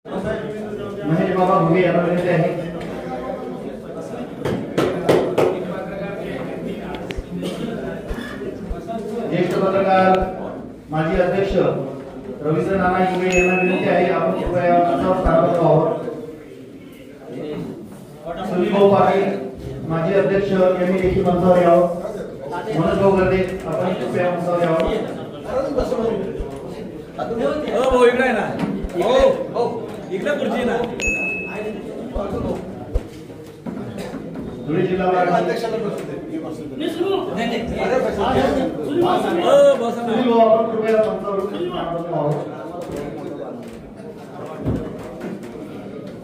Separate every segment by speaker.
Speaker 1: महेश बाबा भुगे यांना विनंती आहे. ज्येष्ठ पत्रकार माजी अध्यक्ष रवींद्र नाना इंगळे यांना विनंती आहे आपण कृपया स्थानावर व्हावं. सुनील भाऊ पाटील माजी अध्यक्ष यांनी देखील मंचावर यावं. मनोज भाऊ गर्दे आपण कृपया मंचावर यावं.
Speaker 2: हो इकडे ना. हो हो इकडे खुर्ची ना.
Speaker 1: धुळे जिल्हा अध्यक्षाला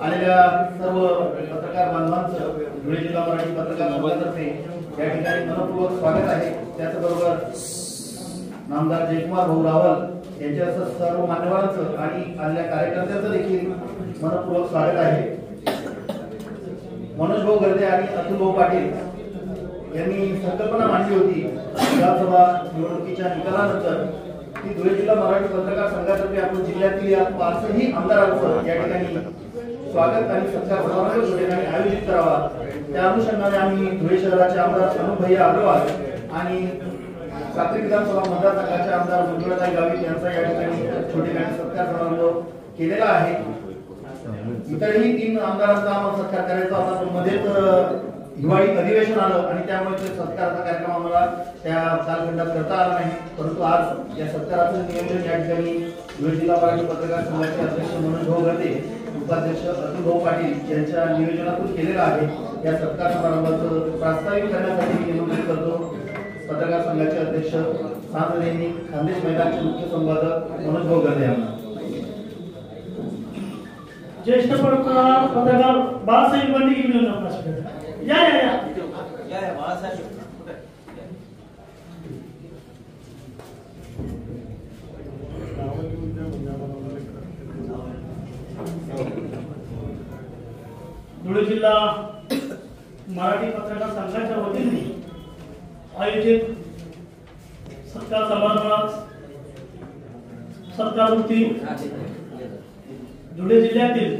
Speaker 1: आलेल्या सर्व पत्रकार बांधवांचं धुळे जिल्हा मराठी पत्रकार संघातर्फे या ठिकाणी मनपूर्वक स्वागत आहे. त्याचबरोबर नामदार जयकुमार भाऊ रावल यांच्यासह सर्व मान्यवरांचं आणि आलेल्या कार्यकर्त्यांचं देखील मनपूर्वक स्वागत आहे. मनोज भाऊ गर्दे आणि अतुल भाऊ पाटील यांनी संकल्पना मांडली होती विधानसभा निवडणुकीच्या निकालानंतर की धुळे जिल्हा मराठी पत्रकार संघातर्फे आपण जिल्ह्यातील या पाचही आमदारांचं या ठिकाणी स्वागत आणि सत्कार समारंभ ठिकाणी आयोजित करावा. त्या अनुषंगाने आम्ही धुळे शहराचे आमदार अनुप भैया अग्रवाल आणि साक्री विधानसभा मतदारसंघाचे आमदार मंजुळाताई गावित यांचा या ठिकाणी छोटेखानी सत्कार समारंभ केलेला आहे. इतरही 3 आमदारांचा आम्हाला सत्कार करायचा होता पण मध्येच हिवाळी अधिवेशन आलं आणि त्यामुळे सत्काराचा कार्यक्रम आम्हाला त्या कालखंडात करता आला नाही. परंतु आज या सत्काराचं नियोजन या ठिकाणी धुळे जिल्हा मराठी पत्रकार संघाचे अध्यक्ष मनोज भाऊ गर्दे उपाध्यक्ष अतुल भाऊ पाटील यांच्या नियोजनातून केलेलं आहे. या सत्कार समारंभाचं प्रास्ताविक करण्यासाठी मी निमंत्रित करतो पत्रकार संघाचे अध्यक्ष सांसद खानदेश मैदानचे मुख्य संपादक मनोज भाऊ गर्दे यांना.
Speaker 3: ज्येष्ठ पत्रकार बाळासाहेब बंडी घेऊन या या या या बाळासाहेब धुळे जिल्हा मराठी पत्रकार संघाच्या वतीने आयोजित सत्कार समारंभात सत्कारमूर्ती धुळे जिल्ह्यातील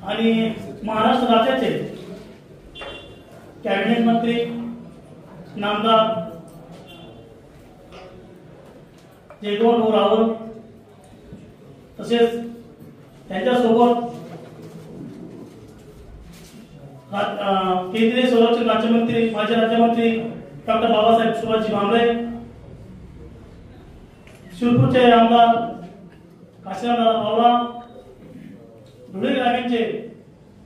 Speaker 3: आणि महाराष्ट्र राज्याचे कॅबिनेट मंत्री नामदार जयकुमार भाऊ रावल तसेच त्यांच्यासोबत केंद्रीय संरक्षण राज्यमंत्री माजी राज्यमंत्री डॉक्टर बाबासाहेब सुभाषजी भामरे, शिरपूरचे आमदार काशीनाथ पावरा, धुळे ग्रामीणचे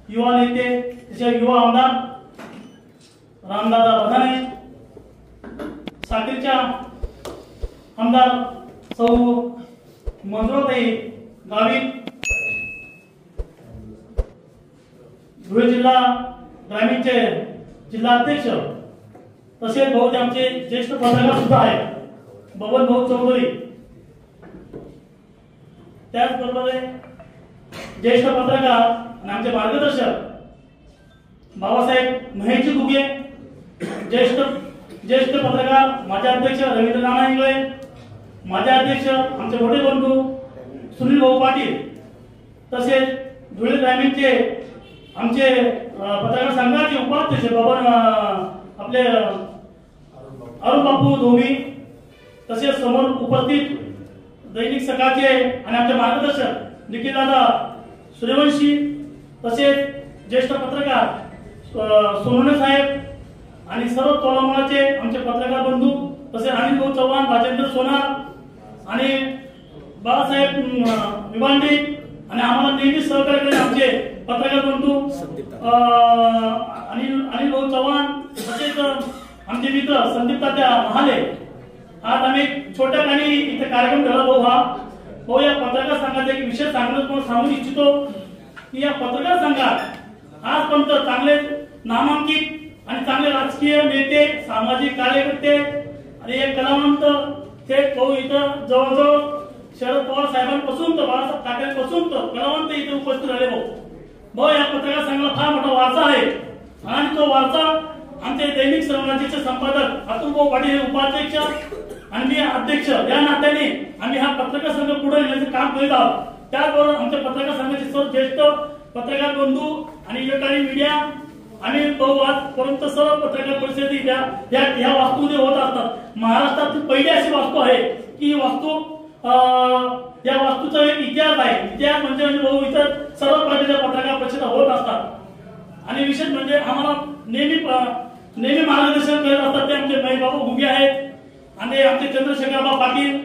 Speaker 3: युवा नेते तसे युवा आमदार रामदादा बधाने, साक्रीच्या आमदार सौ मंजुळाताई गावित, धुळे जिल्हा ग्रामीणचे जिल्हा अध्यक्ष तसेच बहुत आमचे ज्येष्ठ पत्रकार सुद्धा आहेत बबन भाऊ चौधरी, त्याचबरोबर ज्येष्ठ पत्रकार आणि आमचे मार्गदर्शक बाबासाहेब महेशजी घुगे, ज्येष्ठ पत्रकार माझे अध्यक्ष रवींद्र नाना इंगळे, माझे अध्यक्ष आमचे मोठे बंधू सुनील भाऊ पाटील तसेच धुळे ग्रामीणचे आमचे पत्रकार संघाचे उपाध्यक्ष बबन आपले अरुण बापू धोबी तसेच समोर उपस्थित दैनिक सकाळचे आणि आमचे मार्गदर्शक निखिल दादा सूर्यवंशी तसेच ज्येष्ठ पत्रकार सोनवणे साहेब आणि सर्व तोलामुळाचे आमचे पत्रकार बंधू तसेच अनिल भाऊ चव्हाण, राजेंद्र सोनार आणि बाळासाहेब विभांडे आणि आम्हाला नेहमी सहकार्य करणारे आमचे पत्रकार बंधू अनिल भाऊ चव्हाण तसेच आमचे मित्र संदीप तात्या महाले. आज आम्ही छोट्या खाणी इथे कार्यक्रम ठेवला भाऊ या पत्रकार संघाचा एक विषय सांगू इच्छितो की या पत्रकार संघात आजपर्यंत चांगले नामांकित आणि चांगले राजकीय नेते, सामाजिक कार्यकर्ते आणि एक कलावंत थेट भाऊ इथं जवळजवळ शरद पवार साहेबांपासून तर बाळासाहेब ठाकरेंपासून तर कलावंत इथे उपस्थित झाले भाऊ या पत्रकार संघाला फार मोठा वारसा आहे आणि तो वारसा आमचे दैनिक श्रवणाचे संपादक अतुल भाऊ पाटील हे उपाध्यक्ष आणि मी अध्यक्ष या नात्याने आम्ही हा पत्रकार संघ पुढे नेण्याचं काम करीत आहोत. त्याचबरोबर आमच्या पत्रकार संघाचे सर्व ज्येष्ठ पत्रकार बंधू आणि इलेक्ट्रॉनिक मीडिया आम्ही आजपर्यंत सर्व पत्रकार परिषदेत या वास्तूमध्ये होत असतात. महाराष्ट्रातील पहिली अशी वास्तू आहे की वास्तू या वास्तूचा एक इतिहास आहे. इतिहास म्हणजे भाऊ इतर सर्व प्रकारच्या पत्रकार परिषदा होत असतात आणि विशेष म्हणजे आम्हाला नेहमी मार्गदर्शन करत असतात ते आमचे महेश बाबा घुगे आहेत आणि आमचे चंद्रशेखर पाटील,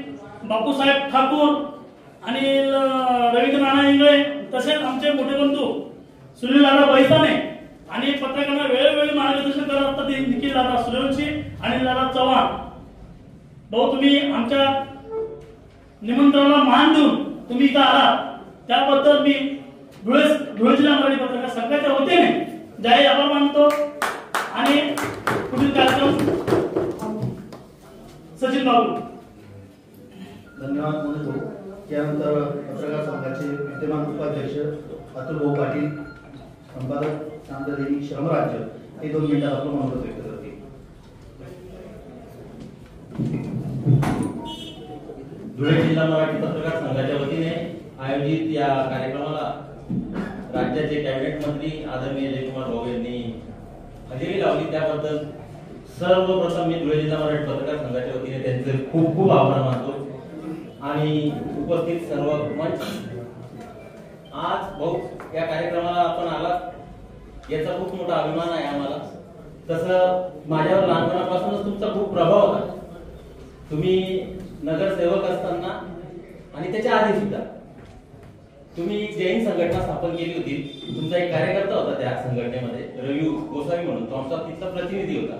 Speaker 3: बापूसाहेब ठाकूर आणि रवींद्र नाना इंगळे, तसेच आमचे मोठे बंधू सुनील दादा बैसाने आणि पत्रकारांना वेळोवेळी मार्गदर्शन करत असतात निखिल दादा सूर्यवंशी आणि दादा चव्हाण. भाऊ तुम्ही आमच्या निमंत्रणाला मान देऊन तुम्ही इथं आलात त्याबद्दल मी धुळे जिल्हा मराठी पत्रकार संघाच्या वतीने जाहीर आभार मानतो. आणि पुढील कार्यक्रम सचिन बाबू.
Speaker 1: धन्यवाद म्हणतो. त्यानंतर पत्रकार संघाचे विद्यमान उपाध्यक्ष अतुल भाऊ पाटील, संपादक चांदर दैनिक श्रमराज्य हे 2 मिनिटात आपलं मनोगत व्यक्त करतील.
Speaker 4: धुळे जिल्हा मराठी पत्रकार संघाच्या वतीने आयोजित या कार्यक्रमाला राज्याचे कॅबिनेट मंत्री आदरणीय जयकुमार भाऊ यांनी हजेरी लावली. त्याबद्दल सर्वप्रथम मी धुळे जिल्हा मराठी पत्रकार संघाच्या वतीने त्यांचे खूप खूप आभार मानतो. आणि उपस्थित सर्व मंच, आज भाऊ या कार्यक्रमाला आपण आलात याचा खूप मोठा अभिमान आहे आम्हाला. तसं माझ्यावर लहानपणापासूनच तुमचा खूप प्रभाव होता. तुम्ही नगरसेवक असताना आणि त्याच्या आधी सुद्धा तुम्ही जैन संघटना स्थापन केली होती. तुमचा एक कार्यकर्ता होता त्या संघटनेमध्ये, रवी गोसावी म्हणून, तो आमचा तिथला प्रतिनिधी होता.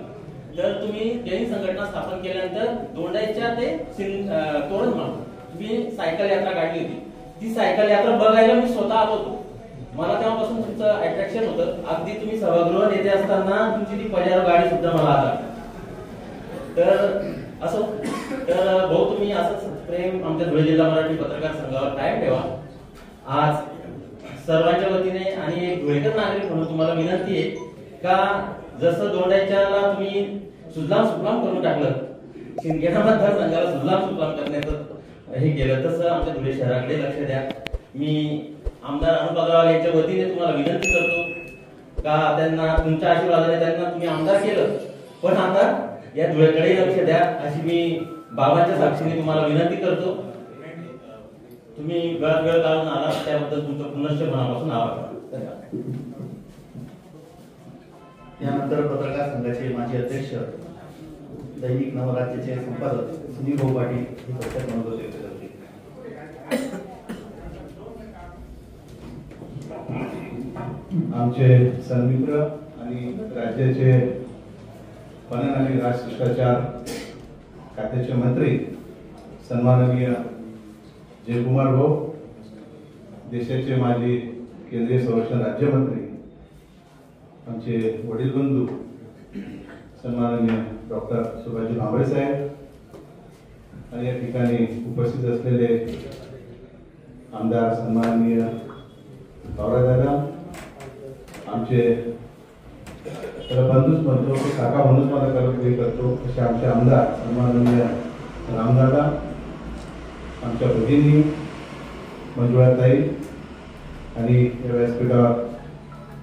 Speaker 4: तर तुम्ही जैन संघटना स्थापन केल्यानंतर दोंडाईच्या ते तोरण म्हणून तुम्ही सायकल यात्रा काढली होती. ती सायकल यात्रा बघायला मी स्वतः आलो होतो. मला तेव्हापासून तुमचं अट्रॅक्शन होतं. अगदी तुम्ही सभागृह नेते असताना तुमची ती पजारो गाडी सुद्धा मला आठवते. तर असं तर भाऊ तुम्ही असंच प्रेम आमच्या धुळे जिल्हा मराठी पत्रकार संघावर कायम ठेवा. आज सर्वांच्या वतीने आणि एक धुळेकर नागरिक म्हणून तुम्हाला विनंती आहे का जसं दोंडाईच्याला तुम्ही सुजलाम सुफलाम करून टाकलं, शिंदखेडा मतदारसंघाला सुजलाम सुफलाम करण्याचं हे केलं, तसं आमच्या धुळे शहराकडे लक्ष द्या. मी आमदार अनुप अग्रवाल यांच्या वतीने तुम्हाला विनंती करतो का त्यांना तुमच्या आशीर्वादाने त्यांना तुम्ही आमदार केलं, पण आता या धुळेकडे लक्ष द्या अशी मी बाबांच्या साक्षीने तुम्हाला विनंती करतो. तुम्ही वेळ काढून आला त्याबद्दल तुमचं पुनश्च मनापासून आभार.
Speaker 1: त्यानंतर पत्रकार संघाचे माजी अध्यक्ष दैनिक नवराज्याचे संपादक सुनील भाऊ पाटील हे पत्रकार मनोगत व्यक्त करतील.
Speaker 5: आमचे सन्मित्र आणि राज्याचे पणन आणि राजशिष्टाचार खात्याचे मंत्री सन्माननीय जयकुमार भाऊ, देशाचे माजी केंद्रीय संरक्षण राज्यमंत्री आमचे वडील बंधू सन्माननीय डॉक्टर सुभाषजी भामरे साहेब आणि या ठिकाणी उपस्थित असलेले आमदार सन्माननीय दादा, आमचे त्याला बंधूच म्हणतो की काका म्हणून मला कल्पना करतो असे आमचे आमदार सन्माननीय रामदादा, आमच्या भगिनी मंजुळाताई आणि या व्यासपीठावर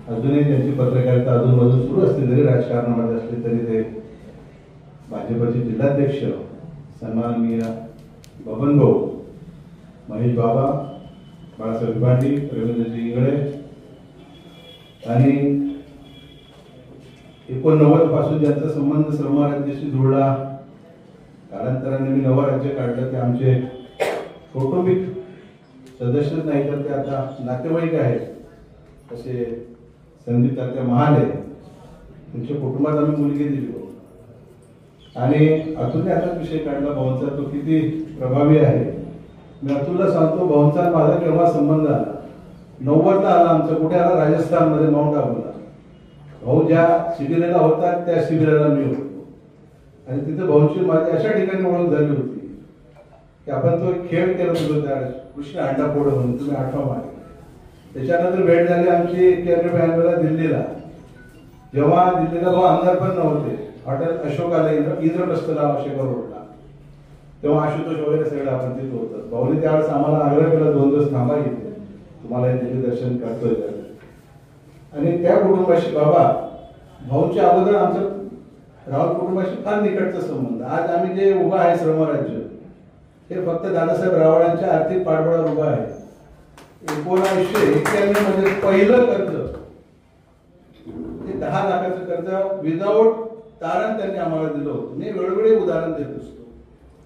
Speaker 5: अजूनही त्यांची पत्रकारिता अधूनमधून सुरू असते, जरी राजकारणामध्ये असले तरी ते भाजपचे जिल्हाध्यक्ष सन्माननीय बबन भाऊ, महेश बाबा, बाळासाहेब भांडी, रवींद्रजी इंगळे आणि 89 पासून ज्यांचा संबंध श्रमराज्याशी जुळला, कालांतराने मी नवं राज्य काढलं, ते आमचे कौटुंबिक सदस्यच नाही तर ते आता नातेवाईक आहेत, असे संदीप तात्या महाले, तुमच्या कुटुंबात आम्ही मुलगी दिली आणि अतुलने आता विषय काढला भाऊंचा, तो किती प्रभावी आहे. मी अतुलला सांगतो, भाऊंचा माझा केव्हा संबंध आला, 90ला आला. आमचा कुठे आला? राजस्थानमध्ये माउंट आबूला. भाऊ ज्या शिबिराला होता त्या शिबिराला मी होतो आणि तिथे भाऊंची माझी अशा ठिकाणी ओळख झाली होती की आपण तो एक खेळ करत होतो त्या कृष्ण अंडापोड म्हणून, तुम्ही आठवा मागे. त्याच्यानंतर भेट झाली आमची केंद्रीय बँकेला दिल्लीला. जेव्हा दिल्लीला भाऊ आमदार पण नव्हते, हॉटेल अशोकाला इंद्रप्रस्थ नाव शेखर रोडला, तेव्हा आशुतोष वगैरे सगळं आपण तिथं होतं. भाऊने त्यावेळेस आम्हाला आग्रह केला 2 दिवस थांबा येते, तुम्हाला तिथे दर्शन करतोय. आणि त्या कुटुंबाशी बाबा भाऊच्या अगोदर आमचं राऊत कुटुंबाशी फार निकटचा संबंध. आज आम्ही जे उभा आहे श्रमराज्य, हे फक्त दादासाहेब रावळांच्या आर्थिक पाठबळावर उभा आहे. 1991 मध्ये पहिलं कर्ज ते 10 लाखाचं कर्ज विदाऊट तारण त्यांनी आम्हाला दिलं होतं. मी वेळोवेळी उदाहरण देत असतो.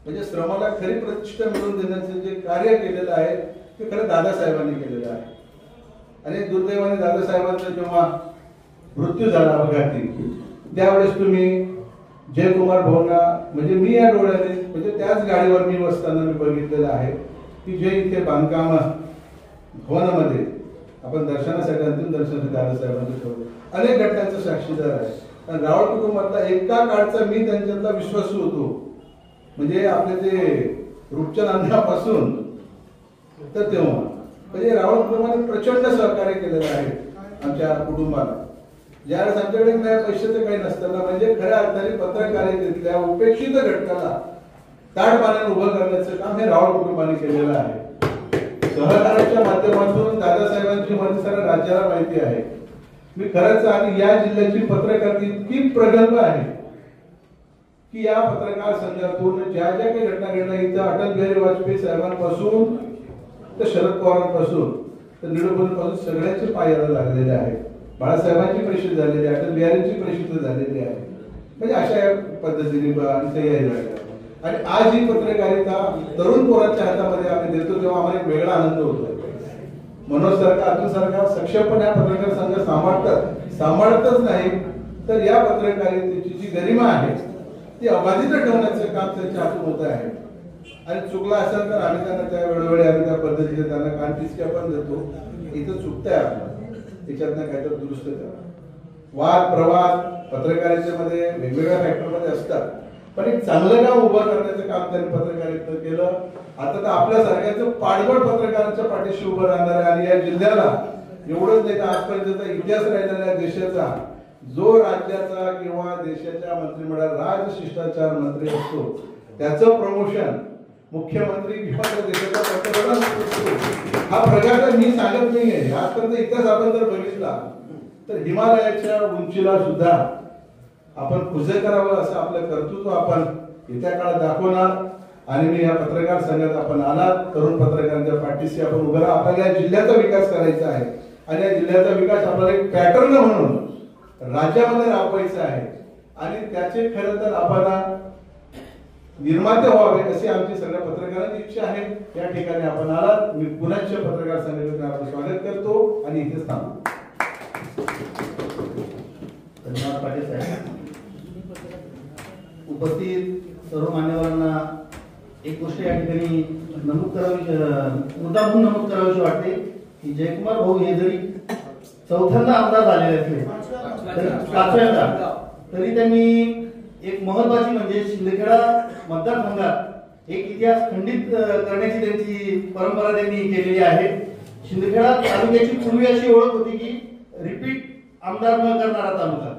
Speaker 5: म्हणजे श्रमाला खरी प्रतिष्ठा मिळवून देण्याचं जे कार्य केलेलं आहे ते खरं दादासाहेबांनी केलेलं आहे. आणि दुर्दैवाने दादासाहेबांचा जेव्हा मृत्यू झाला अपघाती, त्यावेळेस तुम्ही जयकुमार भाऊंना म्हणजे मी या डोळ्याने म्हणजे त्याच गाडीवर मी बसताना मी बघितलेलं आहे की जे इथे बांधकाम भवनामध्ये आपण दर्शनासाठी अंतिम दर्शनासाठी दादासाहेबांचं ठेवलं. अनेक घटनांचा साक्षीदार आहे. आणि रावळ कुटुंबातला एका काळचा मी त्यांच्यातला विश्वासू होतो. म्हणजे आपले ते रूपचंद अण्णापासून तर तेव्हा म्हणजे रावळ कुटुंबाने प्रचंड सहकार्य केलेलं आहे आमच्या कुटुंबाला. ज्यावेळेस आमच्याकडे काय पैशाचं काही नसताना म्हणजे खऱ्या अर्थाने पत्रकारितेतल्या उपेक्षित घटकाला ताड पाण्याने उभं करण्याचं काम हे रावळ कुटुंबाने केलेलं आहे. सहकार्याच्या माध्यमातून दादासाहेबांची मदत साऱ्या राज्याला माहिती आहे. मी खरंच आणि या जिल्ह्याची पत्रकारिता इतकी प्रगल्भ आहे की या पत्रकार संघातून ज्या ज्या काही घटना घडल्या इथं अटल बिहारी वाजपेयी साहेबांपासून तर शरद पवारांपासून तर निडोबनपासून सगळ्यांचे पायाला लागलेले आहेत. बाळासाहेबांची परिषद झालेली आहे, अटल बिहारींची परिषद झालेली आहे. म्हणजे अशा पद्धतीने तयारी झाली. आणि आज ही पत्रकारिता तरुण पोरांच्या हातामध्ये आम्ही देतो तेव्हा आम्हाला एक वेगळा आनंद होतो. मनोज सरकार अतुल सरकार सक्षमपणे हा पत्रकार संघ सांभाळतच नाही तर या पत्रकारितेची जी गरिमा आहे ती अबाधित ठेवण्याचं काम त्यांच्या हातून होत आहे. आणि चुकला असेल तर आम्ही त्यांना त्या वेळोवेळी आम्ही त्या पद्धतीने त्यांना कानपिचक्या पण देतो. इथं चुकतंय आपलं, त्याच्यातनं काहीतरी दुरुस्त करा. वाद प्रवाद पत्रकारितेमध्ये वेगवेगळ्या फॅक्टरमध्ये असतात, पण एक चांगलं गाव उभं करण्याचं काम त्यांनी पत्रकारितेत केलं. आता तर आपल्या सारख्याचं पाठबळ पत्रकारांच्या पाठीशी उभं राहणार आहे. आणि या जिल्ह्याला एवढंच नाही तर आजपर्यंतचा इतिहास राहिलेला देशाचा जो राज्याचा किंवा देशाच्या मंत्रिमंडळात राजशिष्टाचार मंत्री असतो त्याचं प्रमोशन मुख्यमंत्री किंवा देशाचा पंतप्रधान हा प्रकार मी सांगत नाहीये. आजपर्यंत इतिहास आपण जर बघितला तर हिमालयाच्या उंचीला सुद्धा आपण खुजे करावं असं आपलं कर्तृत्व आपण येत्या काळात दाखवणार. आणि मी या पत्रकार संघात आपण आलात तरुण पत्रकारांच्या पाठीशी आपण उभं राहा. आपल्याला या जिल्ह्याचा विकास करायचा आहे आणि या जिल्ह्याचा विकास आपल्याला एक पॅटर्न म्हणून राज्यामध्ये राबवायचा आहे. आणि त्याचे खरं तर आपण निर्माते व्हावे अशी आमची सगळ्या पत्रकारांची इच्छा आहे. या ठिकाणी आपण आलात. मी पुन्हा पत्रकार संघटनेचं आपलं स्वागत करतो आणि इथेच थांबतो.
Speaker 1: धन्यवाद पाटील साहेब. उपस्थित सर्व मान्यवरांना एक गोष्ट या ठिकाणी नमूद करावी मुद्दामून नमूद करावीशी वाटते की जयकुमार भाऊ हे जरी चौथ्यांदा आमदार झालेले असले तरी 5व्यांदा तरी त्यांनी एक महत्वाची म्हणजे शिंदखेडा मतदारसंघात एक इतिहास खंडित करण्याची त्यांची परंपरा त्यांनी केलेली आहे. शिंदखेडा तालुक्याची पूर्वी अशी ओळख होती की रिपीट आमदार न करणारा तालुका,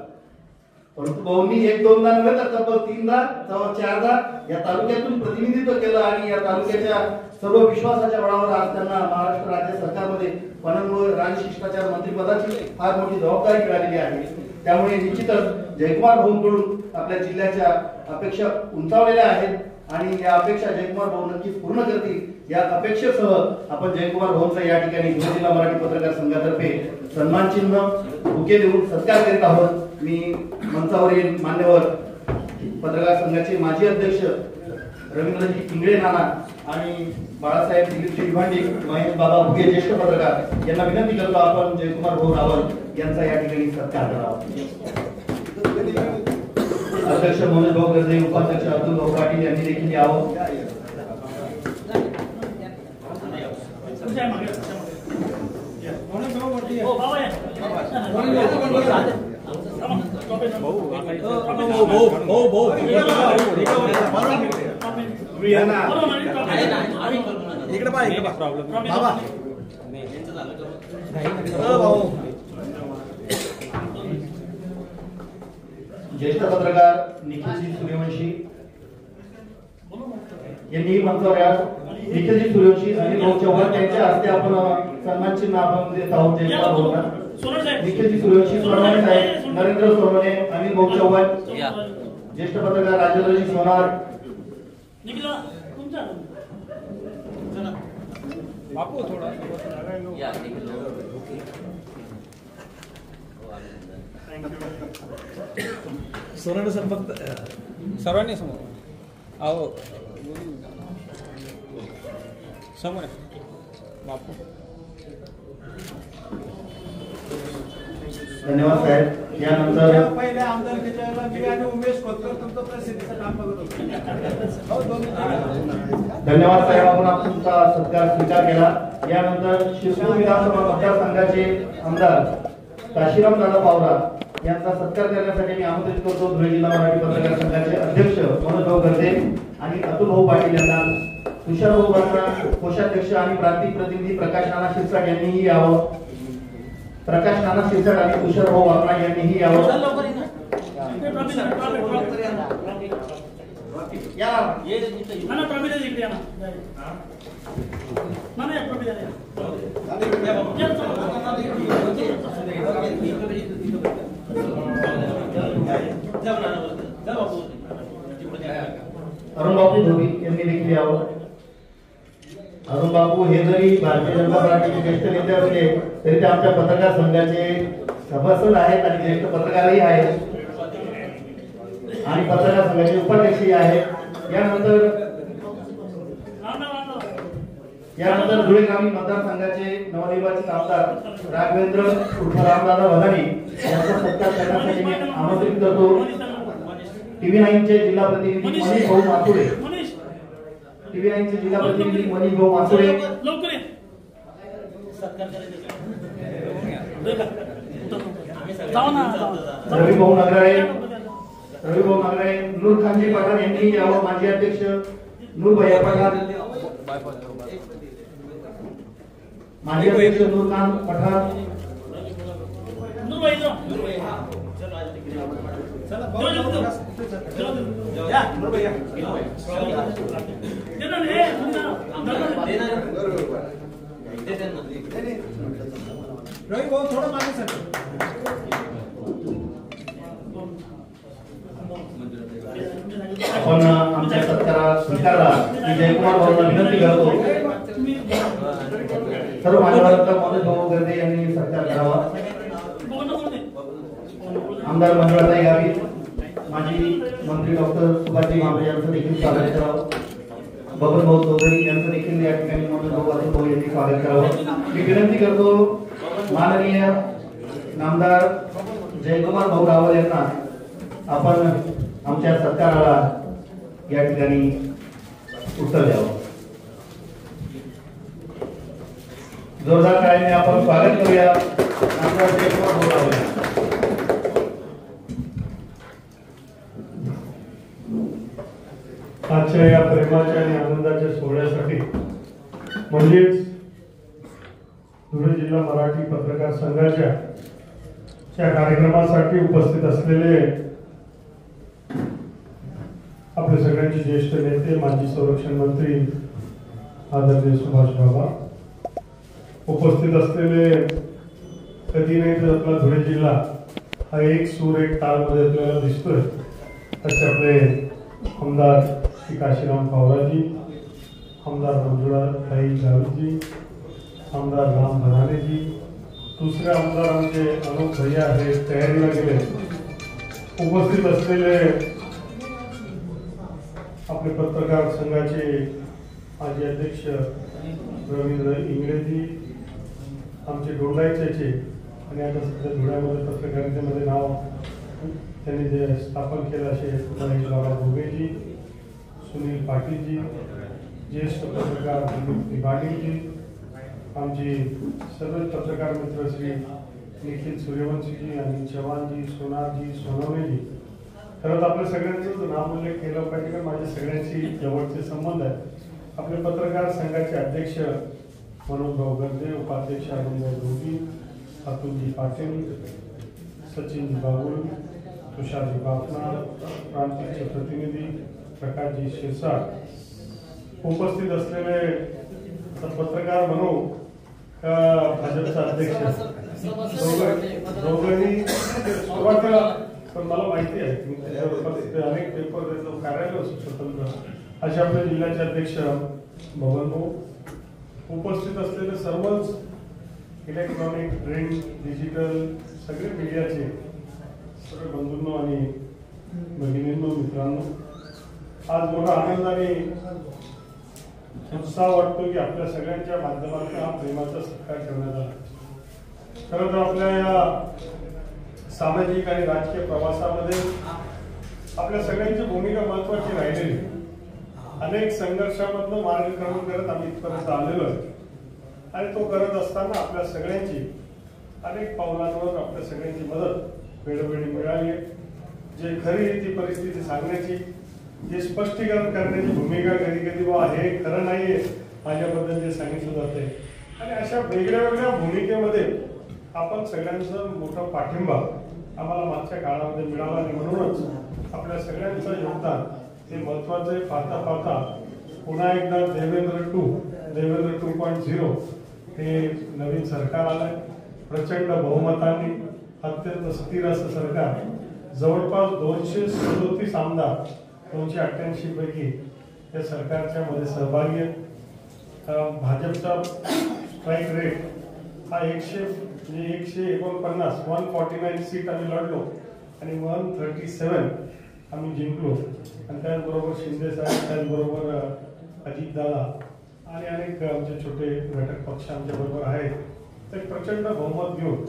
Speaker 1: परंतु भाऊंनी 1-2दा नव्हे तर तब्बल 3दा 4दा या तालुक्यातून प्रतिनिधित्व केलं. आणि या तालुक्याच्या सर्व विश्वासाच्या बळावर आज त्यांना महाराष्ट्र राज्य सरकारमध्ये पणन राजशिष्टाचार मंत्रिपदाची फार मोठी जबाबदारी मिळालेली आहे. त्यामुळे निश्चितच जयकुमार भाऊंकडून आपल्या जिल्ह्याच्या अपेक्षा उंचावलेल्या आहेत आणि या अपेक्षा जयकुमार भाऊ नक्कीच पूर्ण करतील. या अपेक्षेसह आपण जयकुमार भाऊंचा या ठिकाणी धुळे जिल्हा मराठी पत्रकार संघातर्फे सन्मान चिन्ह बुके देऊन सत्कार करीत आहोत. मी मंचावरील मान्यवर पत्रकार संघाचे माजी अध्यक्ष रवींद्रजी इंगळे नाना आणि बाळासाहेब दिलीपजी विभांडी, महेश बाबा भुगे ज्येष्ठ पत्रकार यांना विनंती करतो आपण जयकुमार भाऊ रावल यांचा या ठिकाणी सत्कार करावा. अध्यक्ष मनोज भाऊ गर्जे, उपाध्यक्ष अतुल भाऊ पाटील यांनी देखील यावं.
Speaker 2: इकडे पहा प्रॉब्लेम बाबा
Speaker 1: ज्येष्ठ पत्रकार निखिलजी सूर्यवंशी, यांनी मंचावर या निखिलजी सूर्यवंशी आणि भाऊ चव्हाण यांच्या हस्ते आपण सन्मान चिन्ह आपण देत आहोत जयकुमार भाऊंना. निखिलजी सूर्यवंशी सोनवणे साहेब, नरेंद्र सोनवणे, अनिल भाऊ चव्हाण, ज्येष्ठ पत्रकार राजेंद्रजी सोनार.
Speaker 2: बापू थोडा सोनवणे सर फक्त सर्वांनी समोर आओ समोर बापू.
Speaker 1: धन्यवाद साहेब. यानंतर
Speaker 2: पहिल्या आमदारकीच्या वेळेला मी आणि उमेश खोतकर तुमचं प्रसिद्धीचं काम बघत होतो.
Speaker 1: धन्यवाद साहेब, आपण तुमचा सत्कार स्वीकार केला. यानंतर शिरपूर विधानसभा मतदारसंघाचे आमदार काशीराम दादा पावरा यांचा सत्कार करण्यासाठी मी आमंत्रित करतो धुळे जिल्हा मराठी पत्रकार संघाचे अध्यक्ष मनोज भाऊ गर्दे आणि अतुल भाऊ पाटील यांना, तुषार भाऊ यांना, कोषाध्यक्ष आणि प्रांतिक प्रतिनिधी प्रकाश नाना शिरसाट यांनीही यावं. प्रकाश नाना शिरसाट आणि तुषार भाऊ वारणा यांनीही यावं. अरुण बापू धोबी यांनी देखील यावं. अरुण बापू हे जरी भारतीय जनता पार्टीचे ज्येष्ठ नेते असले तरी ते आमच्या पत्रकार संघाचे सभासद आहेत आणि ज्येष्ठ पत्रकारही आहेत आणि पत्रकार संघाचे उपाध्यक्षही आहेत. यानंतर धुळे ग्रामीण मतदारसंघाचे नवनिर्वाचित आमदार राघवेंद्र उर्फ रामदादा भदानी यांचा सत्कार करण्यासाठी मी आमंत्रित करतो TV9 चे जिल्हा प्रतिनिधी मनीष भाऊ माथुरे. TV9 चे जिल्हा प्रतिनिधी मनीष भाऊ माथुरे. रवी भाऊ नगराळे, नूर खानजी पठाण यांनी यावं. माजी अध्यक्ष नूर भैया पठाण, माजी अध्यक्ष नूर खान पठाण.
Speaker 2: थोडं मागे सर.
Speaker 1: आपण आमच्या सत्कारात स्वीकारला की जयकुमार भाऊंना विनंती करतो सर्व मान्यवरांचा मनोज भाऊ गर्दे यांनी सत्कार करावा. आमदार मंजुळाताई गावित, माजी मंत्री डॉक्टर सुभाषजी भामरे यांचं देखील स्वागत करावं. बबन भाऊ चौधरी यांचं देखील या ठिकाणी मनोज भाऊ यांनी स्वागत करावं. मी विनंती करतो माननीय नामदार जयकुमार भाऊ रावल यांना आपण आमच्या सत्काराला या ठिकाणी उत्तर द्यावं. जोरदार टाळ्याने आपण स्वागत करूया नामदार जयकुमार भाऊ रावल यांना.
Speaker 6: आजच्या या प्रेमाच्या आणि आनंदाच्या सोहळ्यासाठी म्हणजेच धुळे जिल्हा मराठी पत्रकार संघाच्या कार्यक्रमासाठी उपस्थित असलेले आपले सगळ्यांचे ज्येष्ठ नेते, माजी संरक्षण मंत्री आदरणीय सुभाष बाबा, उपस्थित असलेले कधी नाही तर आपला धुळे जिल्हा हा एक सूर एक ताल मध्ये आपल्याला दिसतोय असे आपले आमदार श्री काशीराम पावराजी, आमदार मंजुळाताई गावितजी, आमदार राम भदानेजी, दुसरे आमदार आमचे अनूप भैया हे तयारीला गेले. उपस्थित असलेले आपले पत्रकार संघाचे माजी अध्यक्ष रवींद्र इंगळेजी, आमचे डोंडाईचे आणि आता सध्या धुळ्यामध्ये पत्रकारितेमध्ये नाव त्यांनी जे स्थापन केलं असे महेश बाबा भोगेजी, सुनील पाटीलजी, ज्येष्ठ पत्रकार दिलीप तिवारीजी, आमचे सर्व पत्रकार मित्र श्री निखिल सूर्यवंशीजी, अनिल चव्हाणजी, सोनारजी, सोनवणेजी. खरंच आपल्या सगळ्यांचं नाव उल्लेख केला पाहिजे कारण माझ्या सगळ्यांशी जवळचे संबंध आहेत. आपले पत्रकार संघाचे अध्यक्ष मनोज भाऊ गर्दे, उपाध्यक्ष अरुणभाऊ धोबी, अतुलजी पाटील, सचिनजी बाबुल, तुषारजी बापना, प्रांतिकचे प्रतिनिधी प्रकाशजी शिरसाट, उपस्थित असलेले पत्रकार म्हणू का भाजपचा अध्यक्ष दोघांनी सुरुवातीला, पण मला माहिती आहे की अनेक पेपर देतो कार्यालय स्वतंत्र असे आपल्या जिल्ह्याचे अध्यक्ष बबन भाऊ, उपस्थित असलेले सर्वच इलेक्ट्रॉनिक, प्रिंट, डिजिटल सगळे मीडियाचे सगळे बंधूंनो आणि भगिनींनो, मित्रांनो, आज मोठा आनंद आणि उत्साह वाटतो की आपल्या सगळ्यांच्या माध्यमातून हा प्रेमाचा सत्कार करण्यात आला. खरं तर आपल्या या सामाजिक आणि राजकीय प्रवासामध्ये आपल्या सगळ्यांची भूमिका महत्वाची राहिलेली. अनेक संघर्षामधनं मार्गक्रमण करत आम्ही इथपर्यंत आलेलो आहे आणि तो करत असताना आपल्या सगळ्यांची अनेक पावलांवर आपल्या सगळ्यांची मदत वेळोवेळी मिळाली. जे खरी ती परिस्थिती सांगण्याची, जे स्पष्टीकरण करण्याची भूमिका कधी कधी बा हे खरं नाहीये माझ्याबद्दल जे सांगितलं जाते, आणि अशा वेगळ्या वेगळ्या भूमिकेमध्ये आपण सगळ्यांचं मोठा पाठिंबा आम्हाला मागच्या काळामध्ये मिळाला आणि म्हणूनच आपल्या सगळ्यांचं योगदान हे महत्वाचं आहे. पाहता पाहता पुन्हा एकदा देवेंद्र 2.0 हे नवीन सरकार आलंय. प्रचंड बहुमताने अत्यंत स्थिर असं सरकार, जवळपास 237 आमदार 288 पैकी या सरकारच्या मध्ये सहभागी आहेत. भाजपचा स्ट्राईक रेट हा 149 149 सीट आम्ही लढलो आणि 137 आम्ही जिंकलो. आणि त्याचबरोबर शिंदे साहेब, त्याचबरोबर अजितदादा आणि अनेक आमचे छोटे घटक पक्ष आमच्या बरोबर आहेत. तर प्रचंड बहुमत घेऊन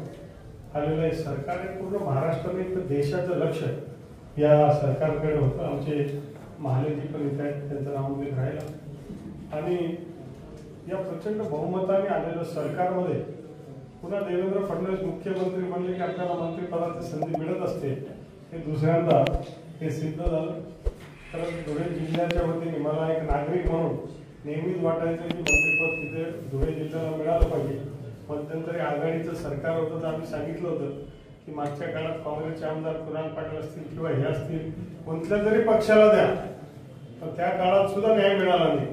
Speaker 6: आलेलं आहे सरकार. पूर्ण महाराष्ट्राने तर देशाचं लक्ष या सरकारकडे होतं. आमचे महालेजी पण इथे आहेत, त्यांचं नाव मी राहिलं. आणि या प्रचंड बहुमताने आलेल्या सरकारमध्ये पुन्हा देवेंद्र फडणवीस मुख्यमंत्री म्हणले की आपल्याला मंत्रिपदाची संधी मिळत असते, हे दुसऱ्यांदा हे सिद्ध झालं. तर धुळे जिल्ह्याच्या वतीने मला एक नागरिक म्हणून नेहमीच वाटायचं की मंत्रिपद तिथे धुळे जिल्ह्याला मिळालं पाहिजे. मध्यंतरी आघाडीचं सरकार होतं तर आम्ही सांगितलं होतं की मागच्या काळात काँग्रेसचे आमदार कुणाल पाटील असतील किंवा हे असतील, कोणत्या जरी पक्षाला द्या, पण त्या काळात सुद्धा न्याय मिळाला नाही.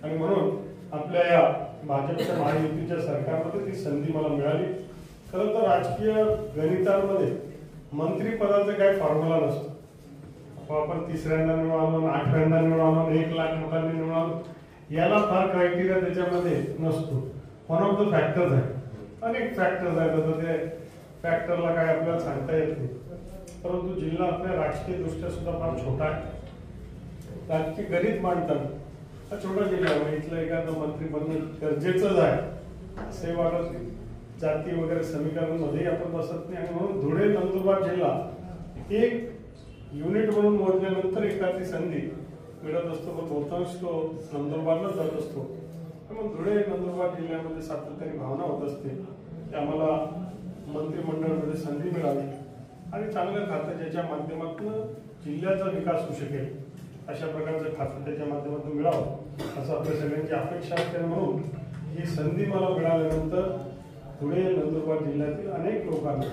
Speaker 6: आणि म्हणून आपल्या या भाजपच्या महायुतीच्या सरकारमध्ये ती संधी मला मिळाली. खरं तर राजकीय गणितांमध्ये मंत्रिपदाचा काही फॉर्म्युला नसतो. आपण 3ऱ्यांदा निवडून आलो, 8व्यांदा निवडून आलो, 1 लाख मतांनी निवडून आलो, याला फार क्रायटेरिया त्याच्यामध्ये नसतो. वन ऑफ द फॅक्टर्स आहे, अनेक फॅक्टर्स आहेत. आता ते फॅक्टरला काय आपल्याला सांगता येत नाही. परंतु जिल्हा आपल्या राजकीय दृष्ट्या सुद्धा फार छोटा आहे. राजकीय गणित मांडताना हा छोटा जिल्हा आहे, इथलं एखादं मंत्री बनणं गरजेचंच आहे असे वाटत नाही. जाती वगैरे समीकरणांमध्ये आपण बसत नाही. आणि म्हणून धुळे नंदुरबार जिल्हा एक युनिट म्हणून मोजल्यानंतर एखादी संधी मिळत असतो, पण बहुतांश तो नंदुरबारला जात असतो. मग धुळे नंदुरबार जिल्ह्यामध्ये सातत्याने भावना होत असते की आम्हाला मंत्रिमंडळामध्ये संधी मिळावी आणि चांगलं खातं ज्याच्या माध्यमातून जिल्ह्याचा विकास होऊ शकेल अशा प्रकारचं खातं त्याच्या माध्यमातून मिळावं असं आपल्या सगळ्यांची अपेक्षा असते. म्हणून ही संधी मला मिळाल्यानंतर धुळे नंदुरबार जिल्ह्यातील अनेक लोकांना,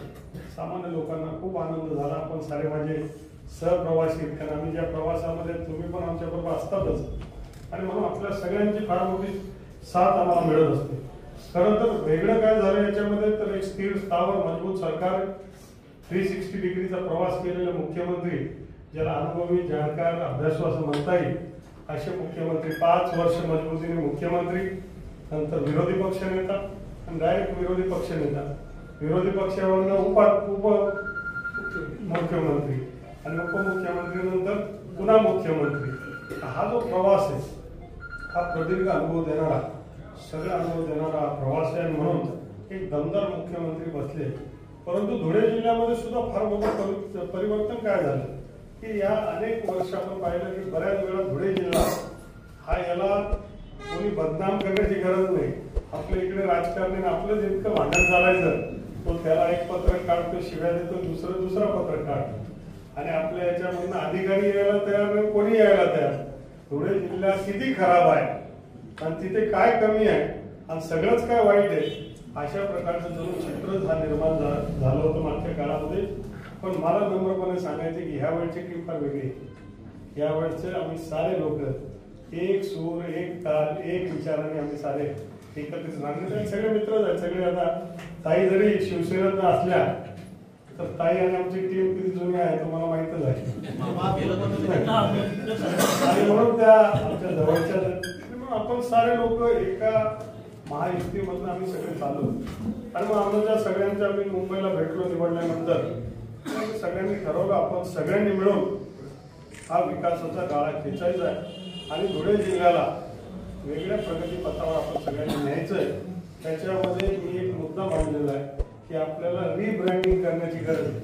Speaker 6: सामान्य लोकांना खूप आनंद झाला. आपण सारे माझे सहप्रवासी, कारण आम्ही ज्या प्रवासामध्ये तुम्ही पण आमच्याबरोबर असतातच, आणि म्हणून आपल्या सगळ्यांची फार मोठी साथ आम्हाला मिळत असते. खरं तर वेगळं काय झालं याच्यामध्ये, तर एक स्थिर स्थावर मजबूत सरकार, 360 डिग्रीचा प्रवास केलेले मुख्यमंत्री, ज्याला अनुभवी, जाणकार, अभ्यासू असं म्हणता येईल असे मुख्यमंत्री, 5 वर्ष मजबूतीने मुख्यमंत्री, नंतर विरोधी पक्ष नेता आणि डायरेक्ट विरोधी पक्ष नेता, विरोधी पक्षावरनं उप मुख्यमंत्री आणि उपमुख्यमंत्री नंतर पुन्हा मुख्यमंत्री. हा जो प्रवास आहे हा प्रदीर्घ अनुभव देणारा, सगळा अनुभव देणारा प्रवास आहे. म्हणून एक दमदार मुख्यमंत्री बसले. परंतु धुळे जिल्ह्यामध्ये सुद्धा फार मोठं परिवर्तन काय झालं की या अनेक वर्ष आपण पाहिलं की बऱ्याच वेळा धुळे जिल्हा हा याला कोणी बदनाम करण्याची गरज नाही. आपल्या इकडे राजकारणी आपलं जितकं भांडण चालायचं, तो त्याला एक पत्रक काढतो, शिव्या देतो, दुसरा पत्रक काढतो, आणि आपल्या याच्यामधून अधिकारी यायला तयार नाही, कोणी यायला तयार. धुळे जिल्हा किती खराब आहे आणि तिथे काय कमी आहे आणि सगळंच काय वाईट आहे, अशा प्रकारचं जणू चित्रच हा निर्माण झालं होतं मागच्या काळामध्ये. पण मला नम्रपणे सांगायचे की ह्या वेळची टीम फार वेगळी आहे. या वेळचे आम्ही सारे लोक एक सूर, एक ताल, एक विचाराने आम्ही सारे एकत्रित राहणार. सगळे मित्रच आहेत सगळे. आता ताई जरी शिवसेनेत असल्या तर ताई आणि आमची टीम किती जुनी आहे तुम्हाला माहितच आहे. आणि म्हणून त्या आमच्या जवळच्या आपण सारे लोक एका महायुतीमधून आम्ही सगळे चालू. आणि मग आमच्या सगळ्यांच्या आम्ही मुंबईला भेटलो निवडल्यानंतर सगळ्यांनी ठरवलं आपण सगळ्यांनी मिळून हा विकासाचा गाळा खेचायचा आहे आणि धुळे जिल्ह्याला वेगळ्या प्रगतीपथावर आपण सगळ्यांनी न्यायचंय. त्याच्यामध्ये मी एक मुद्दा मांडलेला आहे की आपल्याला रिब्रँडिंग करण्याची गरज आहे.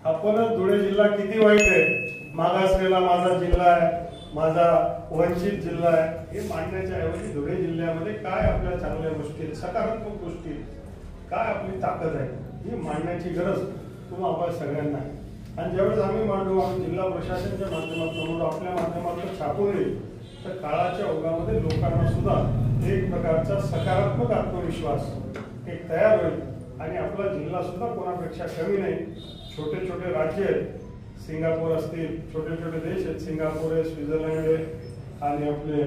Speaker 6: आपणच धुळे जिल्हा किती वाईट आहे, मागासलेला माझा जिल्हा आहे, माझा वंचित जिल्हा आहे, हे मांडण्याच्या ऐवजी धुळे जिल्ह्यामध्ये काय आपल्या चांगल्या गोष्टी, सकारात्मक गोष्टी, काय आपली ताकद आहे ही मांडण्याची गरज तुम्हाला सगळ्यांना आहे. आणि ज्यावेळेस आम्ही मांडू, आम्ही जिल्हा प्रशासनाच्या माध्यमातून आपल्या माध्यमातून छापून येईल तर काळाच्या ओघामध्ये लोकांना सुद्धा एक प्रकारचा सकारात्मक आत्मविश्वास एक तयार होईल आणि आपला जिल्हा सुद्धा कोणापेक्षा कमी नाही. छोटे छोटे राज्य आहेत, सिंगापूर असतील, छोटे छोटे देश आहेत, सिंगापूर आहे, स्वित्झर्लंड आहे आणि आपले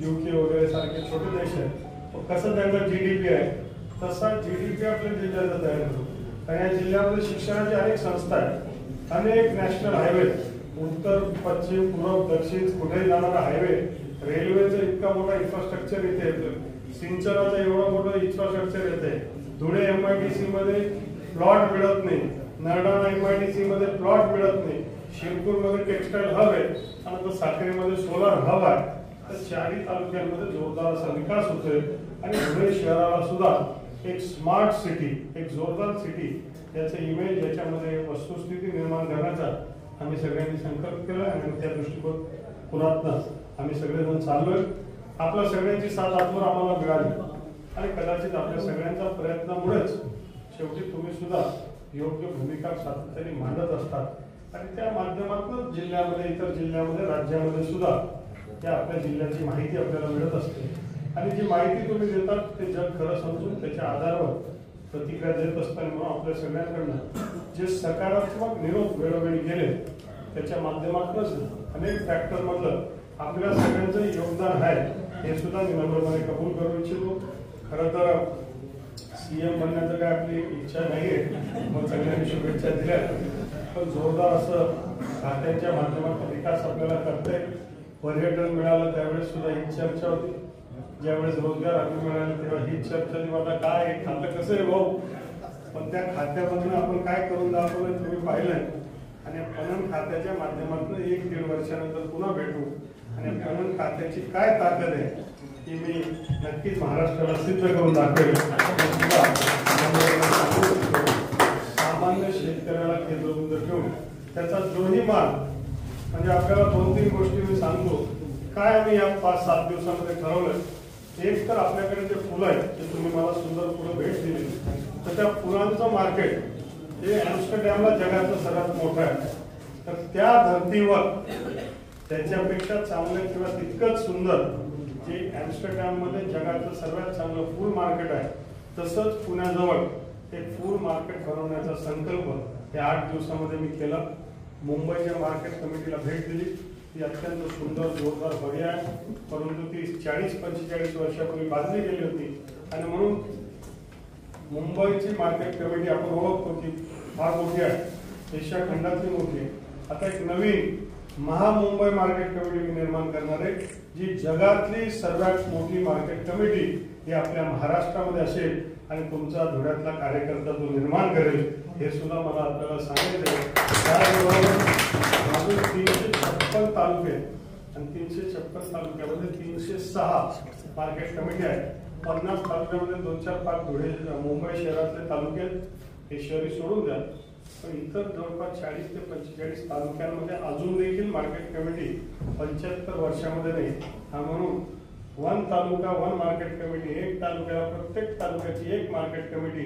Speaker 6: UK वगैरे सारखे छोटे देश आहेत. कसं त्यांचा GDP आहे तसा GDP आपल्या जिल्ह्याचा तयार होतो. आणि या जिल्ह्यामध्ये शिक्षणाची अनेक संस्था आहेत, अनेक नॅशनल हायवे, उत्तर पश्चिम पूर्व दक्षिण कुठेही जाणारा हायवे, रेल्वेचं इतका मोठा इन्फ्रास्ट्रक्चर इथे येतं, सिंचनाचं एवढं मोठं इन्फ्रास्ट्रक्चर येते. धुळे MIDC मध्ये प्लॉट मिळत नाही, नरडाणा MIDC मध्ये प्लॉट मिळत नाही, शिरपूरमध्ये टेक्सटाईल हब आहे आणि आता साक्रीमध्ये सोलार हब आहे. तर चारही तालुक्यांमध्ये जोरदार असा विकास होतोय आणि धुळे शहराला सुद्धा एक स्मार्ट सिटी, एक जोरदार सिटी याचा इमेज, याच्यामध्ये वस्तुस्थिती निर्माण करण्याचा आम्ही सगळ्यांनी संकल्प केला आणि त्या दृष्टिकोनातून आम्ही सगळेजण चाललोय. आपल्या सगळ्यांची साथ आजवर आम्हाला मिळाली आणि कदाचित आपल्या सगळ्यांच्या प्रयत्नामुळेच शेवटी तुम्ही सुद्धा योग्य भूमिका सातत्याने मांडत असतात आणि त्या माध्यमातून जिल्ह्यामध्ये, इतर जिल्ह्यामध्ये, राज्यामध्ये सुद्धा त्या आपल्या जिल्ह्याची माहिती आपल्याला मिळत असते. आणि जी माहिती तुम्ही देतात ते जग खरं समजून त्याच्या आधारावर प्रतिक्रिया देत असताना म्हणून आपल्या सगळ्यांकडनं जे सकारात्मक निरोप वेळोवेळी गेले त्याच्या माध्यमातूनच अनेक फॅक्टर मधलं आपल्या सगळ्यांचं योगदान आहे हे सुद्धा मी नम्रपणे कबूल करू इच्छितो. खरं तर CM बनण्याचं काय आपली इच्छा नाहीये, मग सगळ्यांनी शुभेच्छा दिल्या, पण जोरदार असं खात्याच्या माध्यमातून विकास आपल्याला करता येईल. पर्यटन मिळालं त्यावेळेस सुद्धा ही चर्चा होती, ज्यावेळेस रोजगार हमी मिळाले तेव्हा ही चर्चा होती, आता काय खातं कसं आहे भाऊ, पण त्या खात्यामधून आपण काय करून दाखवलं तुम्ही पाहिलंय. आणि पणन खात्याच्या माध्यमातून 1-1.5 वर्षानंतर पुन्हा भेटू आणि पणन खात्याची काय ताकद आहे ती मी नक्कीच महाराष्ट्राला सिद्ध करून दाखवेल. सामान्य शेतकऱ्याला केंद्रबिंदू ठेवून त्याचा दोन्ही माल, म्हणजे आपल्याला 2-3 गोष्टी मी सांगतो काय आम्ही या 5-7 दिवसामध्ये ठरवलं. एक तर आपल्याकडे जे फुलं आहेत ते तुम्ही मला सुंदर फुलं भेट दिली, तर त्या फुलांचं मार्केट हे ॲम्स्टरडॅमला जगाचं सर्वात मोठं आहे. तर त्या धर्तीवर त्याच्यापेक्षा चांगलं किंवा तितकंच सुंदर जे ॲम्स्टरडॅम मध्ये जगाचं सर्वात चांगलं फूल मार्केट आहे, तसंच पुण्याजवळ एक फूल मार्केट बनवण्याचा संकल्प हे 8 दिवसामध्ये मी केला. मुंबईच्या मार्केट कमिटीला भेट दिली, ती अत्यंत सुंदर जोरदार पर्याय आहे, परंतु ती 40-45 वर्षापूर्वी बांधली गेली होती. आणि म्हणून मुंबईची मार्केट कमिटी आपण ओळखतो की फार मोठी आहे, एशिया खंडातली मोठी आहे. आता एक नवीन महामुंबई मार्केट कमिटी निर्माण करणार आहे, जी जगातली सर्वात मोठी मार्केट कमिटी ही आपल्या महाराष्ट्रामध्ये असेल आणि तुमचा धुळ्यातला कार्यकर्ता तो निर्माण करेल हे सुद्धा मला आपल्याला सांगायचं आहे. त्याचबरोबर अजून 356 तालुके आणि 356 तालुक्यामध्ये 306 मार्केट कमिटी आहे. 50 तालुक्यामध्ये 2-4-5 धुळे मुंबई शहरातले तालुके हे शहरी सोडून द्या, पण इतर जवळपास 40 ते 45 तालुक्यांमध्ये अजून देखील मार्केट कमिटी 75 वर्षामध्ये नाही. हा म्हणून 1 तालुका 1 मार्केट कमिटी, एक तालुक्याला प्रत्येक तालुक्याची एक मार्केट कमिटी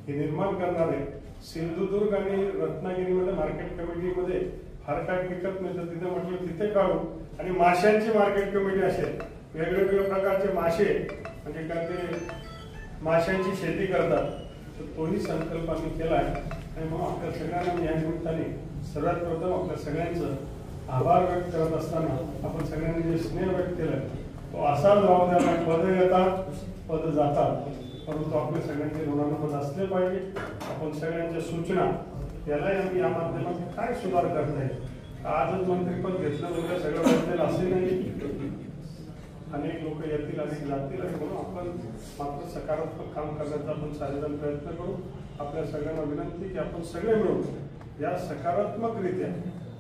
Speaker 6: ही निर्माण करणार आहे. सिंधुदुर्ग आणि रत्नागिरीमध्ये मार्केट कमिटीमध्ये फार काय पिकअप मिळतं, तिथे म्हटलं तिथे काढू. आणि माशांची मार्केट कमिटी असेल, वेगवेगळ्या प्रकारचे मासे म्हणजे काय ते माशांची शेती करतात, तर तोही संकल्प आम्ही केला आहे. आणि मग आपल्या सगळ्यांना या निमित्ताने सर्वात प्रथम आपल्या सगळ्यांचं आभार व्यक्त करत असताना आपण सगळ्यांनी जे स्नेह व्यक्त केलं तो असाच राहू द्या. पद येतात पद जातात, परंतु आपले सगळ्यांचे ऋणानुबंध असले पाहिजे. आपण सगळ्यांच्या सूचना यालाही आम्ही या माध्यमातून काय सुधार करता येईल. आजच मंत्रीपद घेतलं उद्या सगळं बदलेल असे नाही. अनेक लोक येतील अनेक जातील आणि म्हणून आपण मात्र सकारात्मक काम करण्याचा आपण सारेजण प्रयत्न करू. आपल्या सगळ्यांना विनंती की आपण सगळे मिळून या सकारात्मकरित्या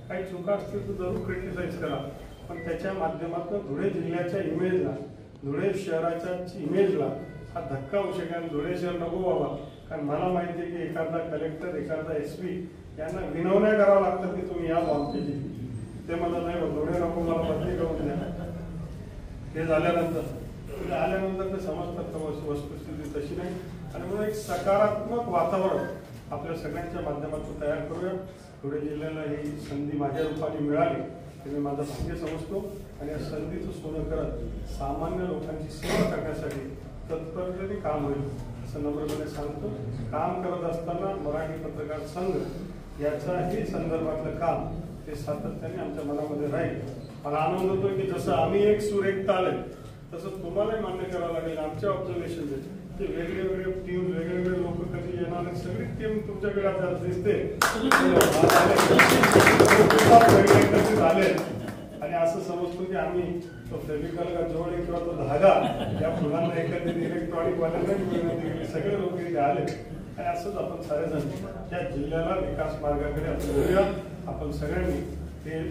Speaker 6: काही चुका असतील तर जरूर क्रिटिसाइज करा, पण त्याच्या माध्यमातून धुळे जिल्ह्याच्या इमेजला, धुळे शहराच्या इमेजला हा धक्का होऊ शकेल. धुळे शहर नको बाबा, कारण मला माहिती आहे की एखादा कलेक्टर एखादा SP यांना विनवण्या करावं लागतं की तुम्ही या आमच्या जिल्ह्यात. ते मला नाही होत, धुळे नको मला बदली करून द्या. हे झाल्यानंतर आल्यानंतर ते समजतात वस्तुस्थिती तशी नाही. आणि म्हणून एक सकारात्मक वातावरण आपल्या सगळ्यांच्या माध्यमातून तयार करूया. धुळे जिल्ह्याला ही संधी माझ्या रूपाने मिळाली ते मी माझं भाग्य समजतो आणि या संधीचं सोनं करत सामान्य लोकांची सेवा करण्यासाठी तत्परतेने काम होईल असं नम्रपणे सांगतो. काम करत असताना मराठी पत्रकार संघ याच्याही संदर्भातलं काम ते सातत्याने आमच्या मनामध्ये राहील. मला आनंद होतो की जसं आम्ही एक सूर एकता आले तसं तुम्हालाही मान्य करावं लागेल. आमच्या ऑब्झर्वेशन ते वेगवेगळे टीम वेगवेगळे लोक कधी येणार आणि सगळी टीम तुमच्याकडे आता दिसते झाले आणि असं समजतो की आम्ही तो फेविकल का जोड किंवा तो धागा या फुलांना एखादी इलेक्ट्रॉनिक वाल्यांना विनंती केली. सगळे लोक इथे आले आणि असंच आपण सारेजण या जिल्ह्याला विकास मार्गाकडे आपण घेऊया. आपण सगळ्यांनी ते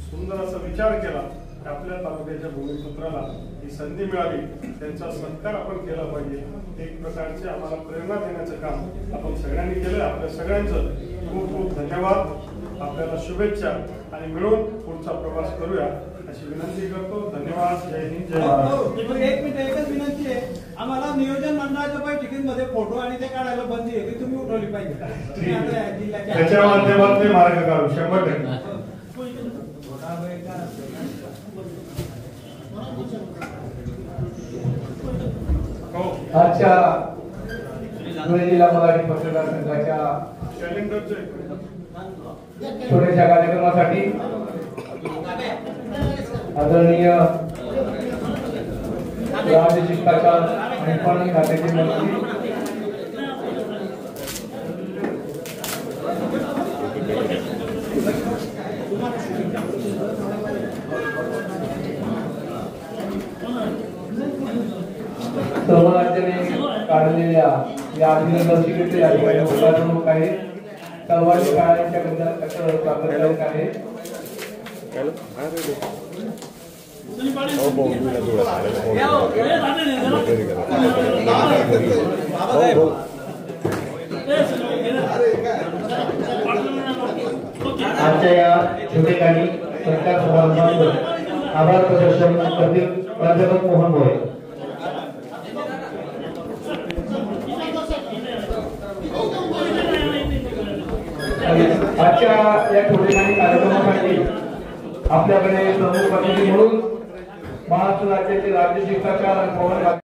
Speaker 6: सुंदर असा विचार केला. आपल्या तालुक्याच्या भूमिपुत्राला ही संधी मिळाली, त्यांचा सत्कार आपण केला पाहिजे. एक प्रकारचे आम्हाला प्रेरणा देण्याचं काम आपण सगळ्यांनी केलं. आपल्या सगळ्यांचं खूप खूप धन्यवाद. आपल्याला शुभेच्छा आणि मिळून पुढचा प्रवास करूया अशी विनंती करतो. धन्यवाद. जय हिंद जय महाराष्ट्र.
Speaker 2: एक मिनिट एकच विनंती आहे, आम्हाला नियोजन मंडळाच्या बैठकीत मध्ये फोटो आणि ते काढायला बंदी आहे ती तुम्ही उठवली पाहिजे.
Speaker 6: त्याच्या माध्यमातून मार्ग काढू 100%.
Speaker 7: आजच्या धुळे जिल्हा मराठी पत्रकार संघाच्या छोट्याशा कार्यक्रमासाठी आदरणीय राज्य शिष्टाचार आणि पणन खात्याचे मंत्री सर्व राज्याने काढलेल्या या अभिनंदन शिबिराचे या ठिकाणी उद्घाटन आहे. सर्वांनी शाळांच्या प्राधान्यक आहे. आजच्या या ठिकाणी सरकार समारंभात आभार प्रदर्शन करतील प्राध्यापक मोहन भोये. आजच्या या ठिकाणी कार्यक्रमासाठी आपल्याकडे प्रमुख अतिथी म्हणून महाराष्ट्र राज्याचे राज्य शिष्टाचार आणि